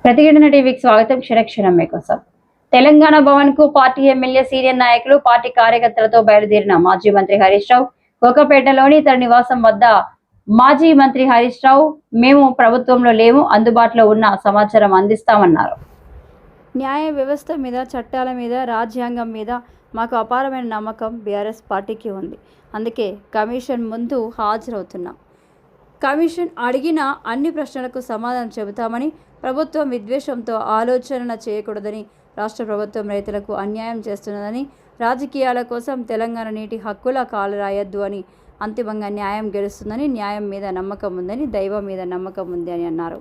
ప్రతిఘటన టీవీకి స్వాగతం. క్షణక్షణం మీకోసం. తెలంగాణ భవన్ కు పార్టీ ఎమ్మెల్యే సీనియర్ నాయకులు పార్టీ కార్యకర్తలతో బయలుదేరిన మాజీ మంత్రి హరీష్ రావు కోకపేటలోని తన నివాసం వద్ద మాజీ మంత్రి హరీష్ రావు మేము ప్రభుత్వంలో లేము, అందుబాటులో ఉన్న సమాచారం అందిస్తామన్నారు. న్యాయ వ్యవస్థ మీద, చట్టాల మీద, రాజ్యాంగం మీద మాకు అపారమైన నమ్మకం బీఆర్ఎస్ పార్టీకి ఉంది. అందుకే కమిషన్ ముందు హాజరవుతున్నాం. కమిషన్ అడిగిన అన్ని ప్రశ్నలకు సమాధానం చెబుతామని, ప్రభుత్వం విద్వేషంతో ఆలోచన చేయకూడదని, రాష్ట్ర ప్రభుత్వం రైతులకు అన్యాయం చేస్తున్నదని, రాజకీయాల కోసం తెలంగాణ నీటి హక్కుల కాలు రాయొద్దు అని, అంతిమంగా న్యాయం గెలుస్తుందని, న్యాయం మీద నమ్మకం ఉందని, దైవం మీద నమ్మకం ఉంది అని అన్నారు.